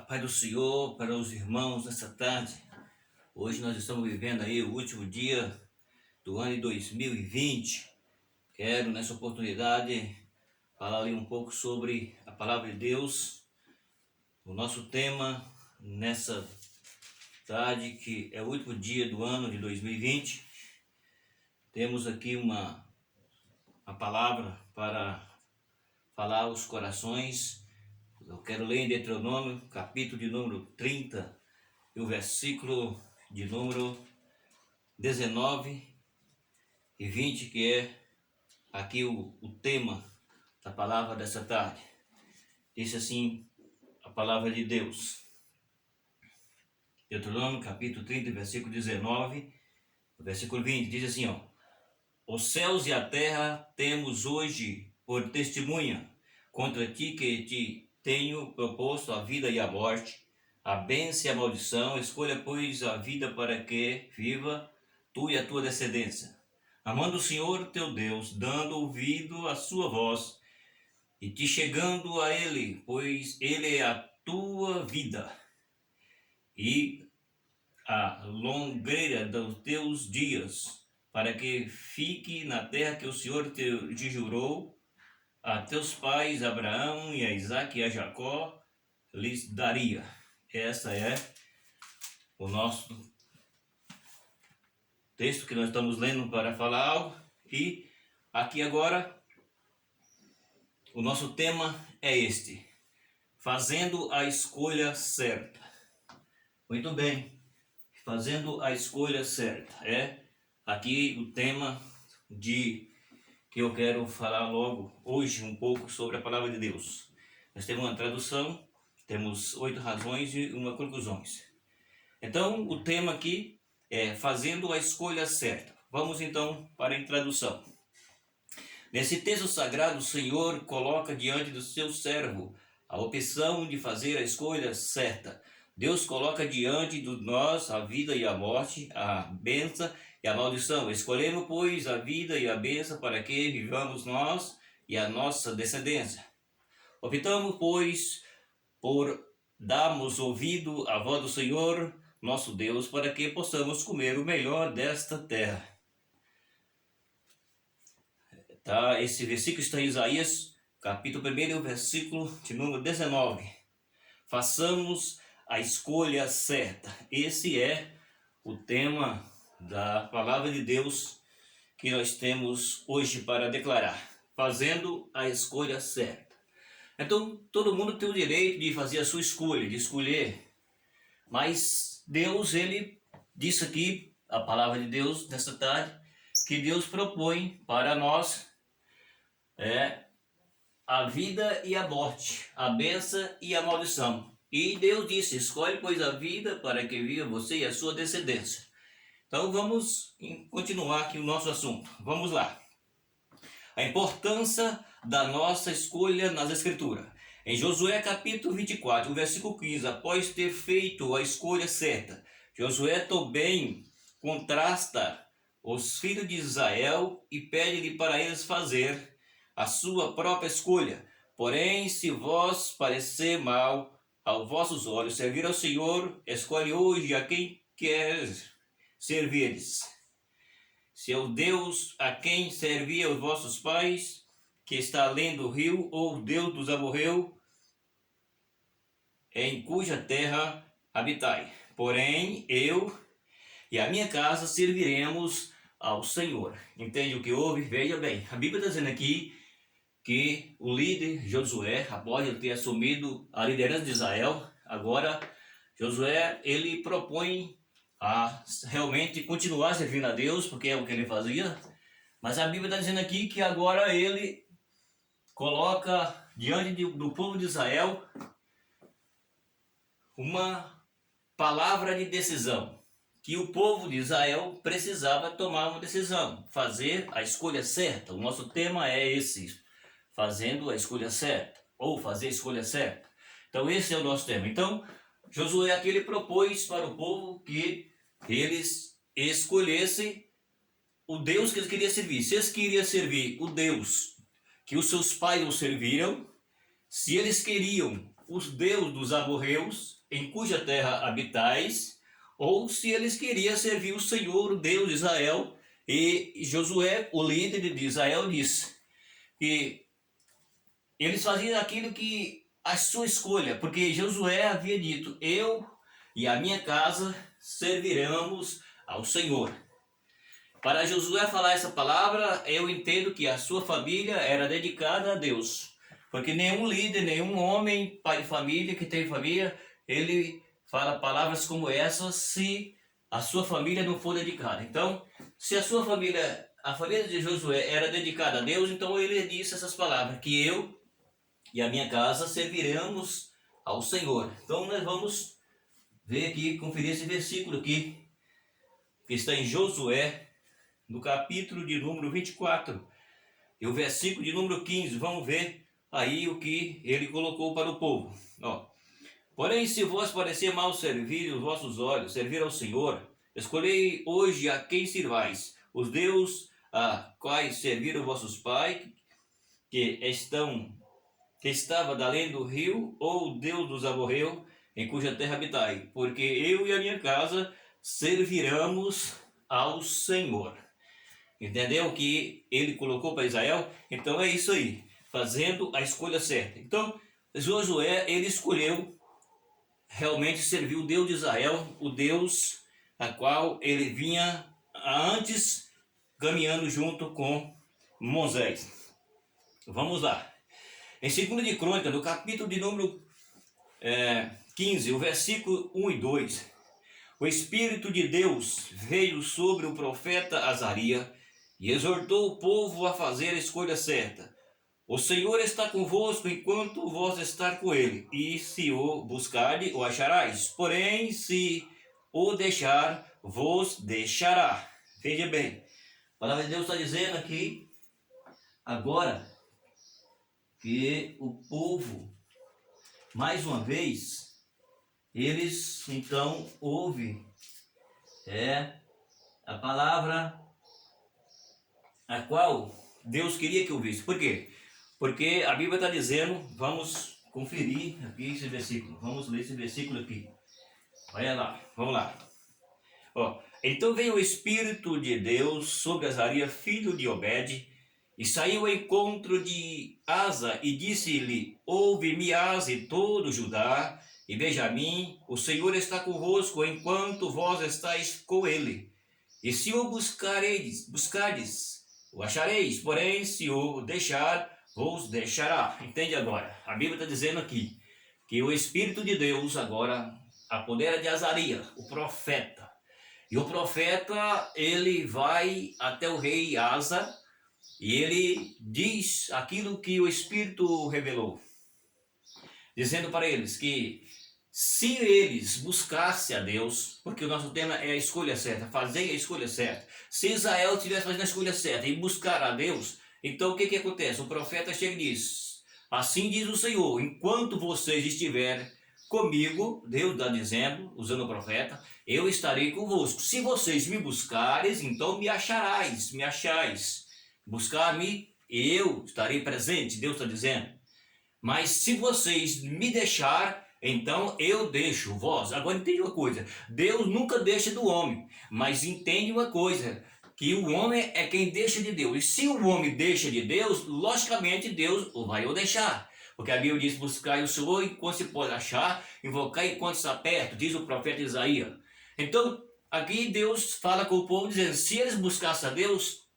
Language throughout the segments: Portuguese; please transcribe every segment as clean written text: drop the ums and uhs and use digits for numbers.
Pai do Senhor, para os irmãos nessa tarde. Hoje nós estamos vivendo aí o último dia do ano de 2020. Quero nessa oportunidade falar ali um pouco sobre a palavra de Deus. O nosso tema nessa tarde, que é o último dia do ano de 2020. Temos aqui uma palavra para falar aos corações. Eu quero ler em Deuteronômio, capítulo de número 30, e o versículo de número 19 e 20, que é aqui o tema da palavra dessa tarde. Diz assim a palavra de Deus. Deuteronômio, capítulo 30, versículo 19, versículo 20, diz assim, Os céus e a terra temos hoje por testemunha contra ti, que te tenho proposto a vida e a morte, a bênção e a maldição. Escolha, pois, a vida para que viva tu e a tua descendência, amando o Senhor teu Deus, dando ouvido à sua voz e te chegando a Ele, pois Ele é a tua vida e a longura dos teus dias, para que fique na terra que o Senhor te jurou a teus pais, Abraão e a Isaque e a Jacó, lhes daria. Essa é o nosso texto que nós estamos lendo para falar algo. E aqui agora o nosso tema é este: fazendo a escolha certa. Muito bem, fazendo a escolha certa é aqui o tema que eu quero falar logo hoje um pouco sobre a palavra de Deus. Nós temos uma tradução, temos 8 razões e uma conclusões. Então, o tema aqui é fazendo a escolha certa. Vamos então para a introdução. Nesse texto sagrado, o Senhor coloca diante do seu servo a opção de fazer a escolha certa. Deus coloca diante de nós a vida e a morte, a bênção e a maldição. Escolhemos, pois, a vida e a bênção para que vivamos nós e a nossa descendência. Optamos, pois, por darmos ouvido à voz do Senhor, nosso Deus, para que possamos comer o melhor desta terra. Esse versículo está em Isaías, capítulo 1, versículo de número 19. Façamos a escolha certa. Esse é o tema da palavra de Deus que nós temos hoje para declarar. Fazendo a escolha certa. Então, todo mundo tem o direito de fazer a sua escolha, de escolher. Mas Deus, Ele disse aqui, a palavra de Deus, nesta tarde, que Deus propõe para nós a vida e a morte, a bênção e a maldição. E Deus disse: escolhe, pois, a vida para que viva você e a sua descendência. Então vamos continuar aqui o nosso assunto. Vamos lá. A importância da nossa escolha nas Escrituras. Em Josué capítulo 24, o versículo 15, após ter feito a escolha certa, Josué também contrasta os filhos de Israel e pede-lhe para eles fazer a sua própria escolha. Porém, se vos parecer mal aos vossos olhos servir ao Senhor, escolhe hoje a quem queres servires. Se é o Deus a quem servia os vossos pais, que está além do rio, ou o Deus dos amorreus, em cuja terra habitai. Porém, eu e a minha casa serviremos ao Senhor. Entende o que houve? Veja bem, a Bíblia está dizendo aqui que o líder Josué, após ele ter assumido a liderança de Israel, agora Josué, ele propõe a realmente continuar servindo a Deus, porque é o que ele fazia. Mas a Bíblia está dizendo aqui que agora ele coloca diante do povo de Israel uma palavra de decisão, que o povo de Israel precisava tomar uma decisão, fazer a escolha certa. O nosso tema é esse: fazendo a escolha certa, ou fazer a escolha certa. Então esse é o nosso tema. Então Josué aqui ele propôs para o povo que eles escolhessem o Deus que eles queriam servir. Se eles queriam servir o Deus que os seus pais o serviram, se eles queriam os deuses dos amorreus, em cuja terra habitais, ou se eles queriam servir o Senhor, o Deus de Israel. E Josué, o líder de Israel, disse que eles faziam aquilo que a sua escolha, porque Josué havia dito: eu e a minha casa serviremos ao Senhor. Para Josué falar essa palavra, eu entendo que a sua família era dedicada a Deus. Porque nenhum líder, nenhum homem, pai de família, que tem família, ele fala palavras como essas se a sua família não for dedicada. Então, se a sua família, a família de Josué era dedicada a Deus, então ele disse essas palavras, que eu e a minha casa serviremos ao Senhor. Então nós vamos ver aqui, conferir esse versículo aqui, que está em Josué, no capítulo de número 24, e o versículo de número 15, vamos ver aí o que ele colocou para o povo. Ó. Porém, se vos parecer mal servir os vossos olhos, servir ao Senhor, escolhei hoje a quem sirvais, os deuses a quais serviram vossos pais, que estava da além do rio, ou o Deus dos amorreus, em cuja terra habitai, porque eu e a minha casa serviremos ao Senhor. Entendeu o que ele colocou para Israel? Então é isso aí, fazendo a escolha certa. Então, Josué, ele escolheu realmente servir o Deus de Israel, o Deus a qual ele vinha antes caminhando junto com Moisés. Vamos lá. Em 2 de Crônica, no capítulo de número 15, o versículo 1 e 2, o Espírito de Deus veio sobre o profeta Azarias e exortou o povo a fazer a escolha certa. O Senhor está convosco enquanto vós estar com ele, e se o buscardes, o acharais. Porém, se o deixar, vos deixará. Veja bem, a palavra de Deus está dizendo aqui, agora, que o povo, mais uma vez, eles então ouvem a palavra a qual Deus queria que ouvisse. Por quê? Porque a Bíblia está dizendo, vamos conferir aqui esse versículo, vamos ler esse versículo aqui. Olha lá, vamos lá. Ó, então veio o Espírito de Deus sobre Azarias, filho de Obed, e saiu ao encontro de Asa e disse-lhe: ouve-me, Asa, e todo Judá e Benjamim, o Senhor está convosco enquanto vós estáis com ele. E se o buscardes, o achareis, porém se o deixar, vos deixará. Entende agora? A Bíblia está dizendo aqui que o Espírito de Deus agora apodera de Azarias, o profeta. E o profeta, ele vai até o rei Asa e ele diz aquilo que o Espírito revelou, dizendo para eles que se eles buscassem a Deus, porque o nosso tema é a escolha certa, fazer a escolha certa. Se Israel estivesse fazendo a escolha certa e buscar a Deus, então o que acontece? O profeta chega e diz: assim diz o Senhor, enquanto vocês estiverem comigo, Deus está dizendo, usando o profeta, eu estarei convosco. Se vocês me buscares, então me acharás, me achais. Buscar-me, eu estarei presente, Deus está dizendo. Mas se vocês me deixar, então eu deixo vós. Agora entende uma coisa, Deus nunca deixa do homem, mas entende uma coisa, que o homem é quem deixa de Deus. E se o homem deixa de Deus, logicamente Deus vai o deixar. Porque a Bíblia diz: buscar o Senhor enquanto se pode achar, invocar enquanto está perto, diz o profeta Isaías. Então, aqui Deus fala com o povo dizendo: se eles buscassem a Deus,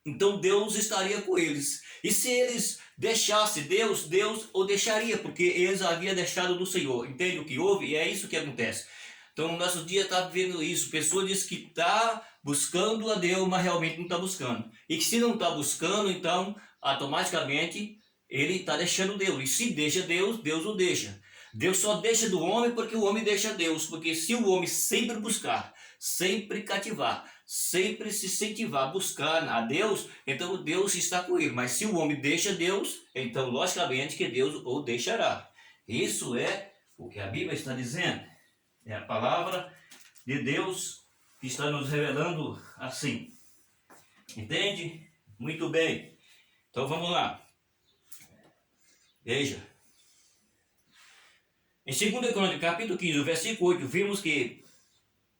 então Deus estaria com eles. E se eles deixassem Deus, Deus o deixaria, porque eles haviam deixado do Senhor. Entende o que houve? E é isso que acontece. Então, no nosso dia está vivendo isso. Pessoa diz que está buscando a Deus, mas realmente não está buscando. E que se não está buscando, então, automaticamente, ele está deixando Deus. E se deixa Deus, Deus o deixa. Deus só deixa do homem porque o homem deixa Deus. Porque se o homem sempre buscar, sempre cativar, sempre se incentivar a buscar a Deus, então Deus está com ele. Mas se o homem deixa Deus, então logicamente que Deus o deixará. Isso é o que a Bíblia está dizendo. É a palavra de Deus que está nos revelando assim. Entende? Muito bem. Então vamos lá. Veja. Em 2 Crônicas, capítulo 15, versículo 8, vimos que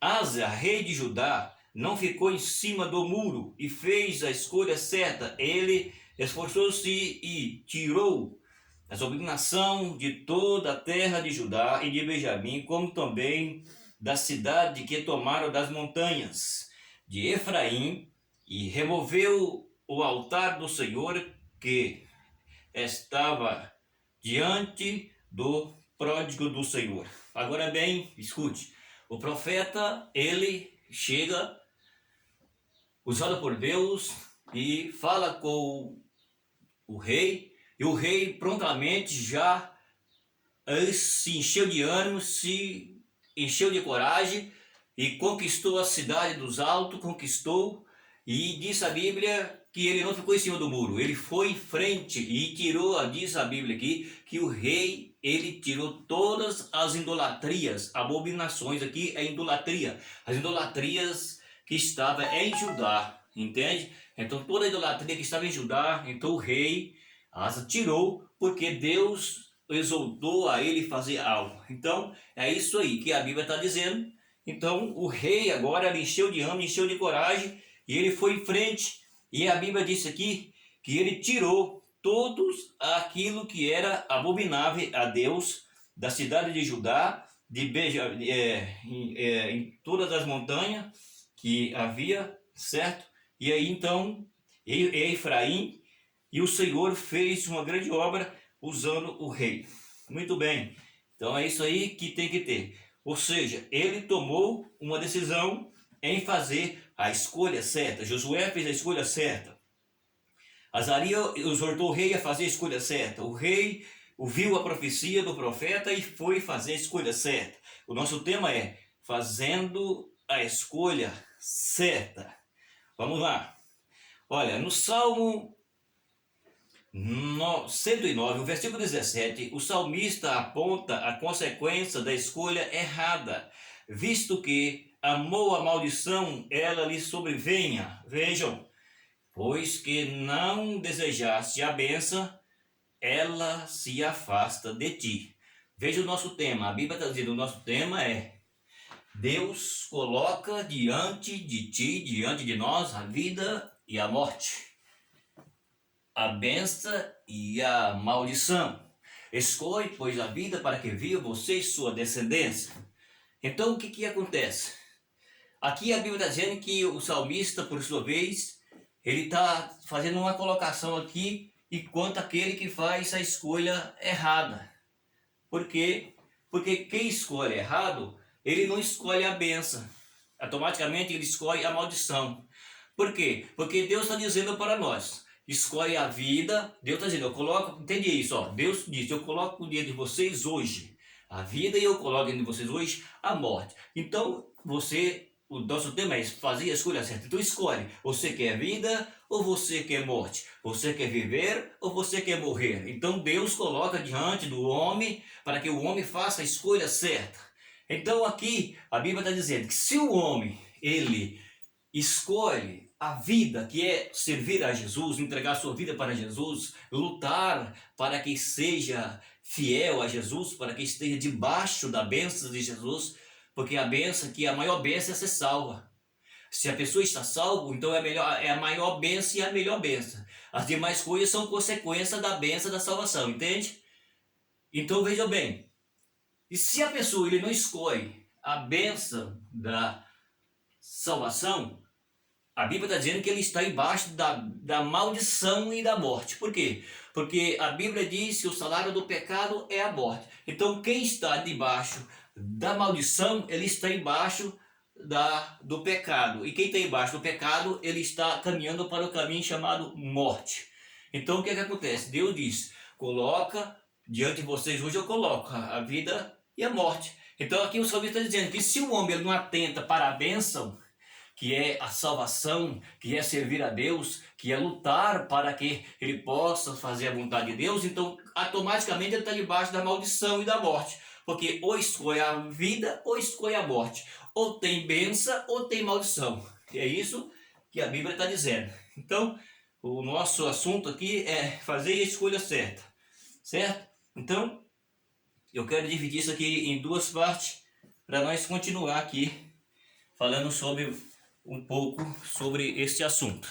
Asa, rei de Judá, não ficou em cima do muro e fez a escolha certa. Ele esforçou-se e tirou a abominação de toda a terra de Judá e de Benjamim, como também da cidade que tomaram das montanhas de Efraim, e removeu o altar do Senhor que estava diante do pródigo do Senhor. Agora bem, escute, o profeta, ele chega, usado por Deus, e fala com o rei, e o rei prontamente já se encheu de ânimo, se encheu de coragem, e conquistou a cidade dos altos, conquistou, e diz a Bíblia que ele não ficou em cima do muro, ele foi em frente e tirou, diz a Bíblia aqui, que o rei, ele tirou todas as idolatrias, abominações, aqui é idolatria, as idolatrias que estavam em Judá, entende? Então toda a idolatria que estava em Judá, então o rei Asa tirou, porque Deus exaltou a ele fazer algo. Então é isso aí que a Bíblia está dizendo. Então o rei agora ele encheu de ânimo, encheu de coragem, e ele foi em frente, e a Bíblia disse aqui que ele tirou todos aquilo que era abominável a Deus da cidade de Judá, em todas as montanhas que havia, certo? E aí então Efraim, e o Senhor fez uma grande obra usando o rei. Muito bem, então é isso aí que tem que ter. Ou seja, ele tomou uma decisão em fazer a escolha certa. Josué fez a escolha certa. Azarias exortou o rei a fazer a escolha certa. O rei ouviu a profecia do profeta e foi fazer a escolha certa. O nosso tema é fazendo a escolha certa. Vamos lá. Olha, no Salmo 109, o versículo 17, o salmista aponta a consequência da escolha errada, visto que amou a maldição, ela lhe sobrevenha. Vejam, pois que não desejaste a bênção, ela se afasta de ti. Veja o nosso tema, a Bíblia está dizendo, o nosso tema é: Deus coloca diante de ti, diante de nós, a vida e a morte, a bênção e a maldição. Escolhe, pois, a vida para que viva você e sua descendência. Então, o que acontece? Aqui a Bíblia está dizendo que o salmista, por sua vez, ele está fazendo uma colocação aqui enquanto aquele que faz a escolha errada. Por quê? Porque quem escolhe errado, ele não escolhe a bênção. Automaticamente ele escolhe a maldição. Por quê? Porque Deus está dizendo para nós: escolhe a vida. Deus está dizendo, eu coloco, entende isso, ó. Deus diz, eu coloco diante de vocês hoje a vida e eu coloco diante de vocês hoje a morte. Então, o nosso tema é fazer a escolha certa. Então escolhe, você quer vida ou você quer morte? Você quer viver ou você quer morrer? Então Deus coloca diante do homem para que o homem faça a escolha certa. Então aqui a Bíblia está dizendo que se o homem, ele escolhe a vida, que é servir a Jesus, entregar sua vida para Jesus, lutar para que seja fiel a Jesus, para que esteja debaixo da bênção de Jesus, porque a bênção, que a maior bênção é ser salva. Se a pessoa está salva, então é a maior bênção e a melhor bênção. As demais coisas são consequência da bênção da salvação, entende? Então veja bem, e se a pessoa ele não escolhe a bênção da salvação, a Bíblia está dizendo que ele está embaixo da maldição e da morte. Por quê? Porque a Bíblia diz que o salário do pecado é a morte. Então quem está debaixo da maldição, ele está embaixo do pecado. E quem está embaixo do pecado, ele está caminhando para o caminho chamado morte. Então o que acontece? Deus diz, coloca diante de vocês, hoje eu coloco a vida e a morte. Então aqui o salmista está dizendo que se o homem ele não atenta para a bênção, que é a salvação, que é servir a Deus, que é lutar para que ele possa fazer a vontade de Deus, então automaticamente ele está debaixo da maldição e da morte, porque ou escolhe a vida ou escolhe a morte, ou tem bênção ou tem maldição. É isso que a Bíblia está dizendo. Então o nosso assunto aqui é fazer a escolha certa, certo? Então eu quero dividir isso aqui em duas partes para nós continuar aqui falando sobre um pouco sobre este assunto.